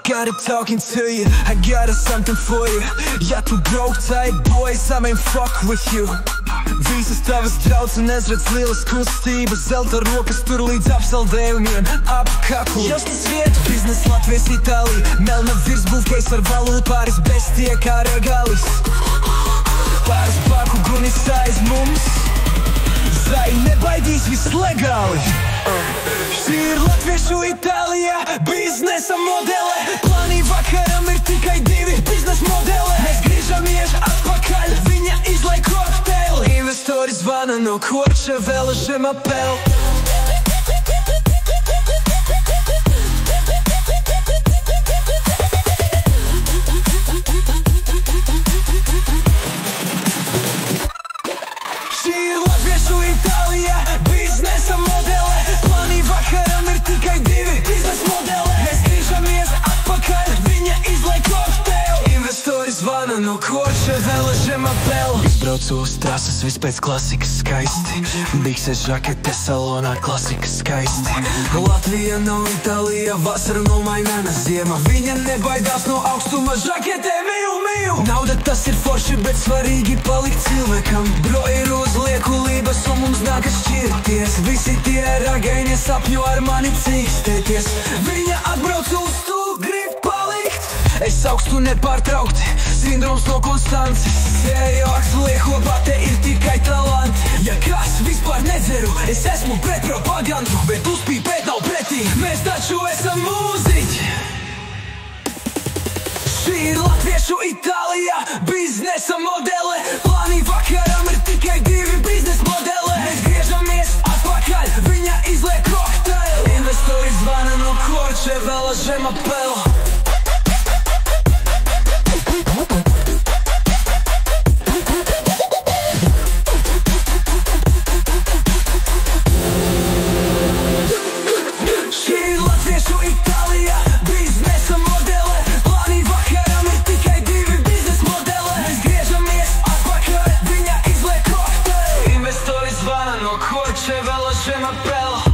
got it talking to you, I got something for you. Ja tu broke type boy, I ain't fuck with you. Visas tavas drauds un nezredz lielas kustības, zelta rokas tur līdz apsaldējumiem ap kaklu. Jostas vietu, biznes Latvijas Itālija, melna virsbūvkais ar valūtu pāris bestie kā regalis. Pāris baku gunis aiz mums, zai nebaidīs viss legāli. Šī ir Latviešu Itālijā, biznesa modele. Plānī vakaram ir tikai divi biznesa modele. Mēs griežamies atpakaļ, viņa izlai kokteili. Investori zvana no Courchevel uz Žemapeli. Šī ir Latviešu Itālijā, biznesa modele. Plānī vakaram ir tikai divi biznesa modele. Mēs griežamies atpakaļ, viņa izlai kokteili. Investori zvana no Courchevel uz Žemapeli. Izbraucu uz trases, viss pēc klasikas skaisti. Bikses, žakete, salonā, klasika skaisti. Latvija nav Itālija, vasara no maināna ziema. Viņa nebaidās no augstuma, žakete, mīl. Nauda tas ir forši, bet svarīgi palikt cilvēkam. Bro ir uz liekulības un mums nākas šķirties. Visi tie ragainie sapņo ar mani cīkstēties. Viņa atbrauc uz tu, grib palikt. Es augstu nepārtraukti, sindroms no Konstances. Seriāks lieko bate ir tikai talanti. Ja kas vispār nedzeru, es esmu pret propagandu, bet uzpīpēt nav pretī, mēs taču esam mūziķi. Šī ir Latviešu Itālijā, biznesa modele. Plānī vakaram ir tikai divi biznesa modele. Mēs griežamies atpakaļ, viņa izliek kokteili. Investori zvana no Courchevel uz Žemapeli. Šī ir Latviešu Itālijā, biznesa modele. Plānī vakaram ir tikai divi biznesa modele. Mēs griežamies atpakaļ, viņa izliek kokteili. Investori zvana no Courchevel uz Žemapeli.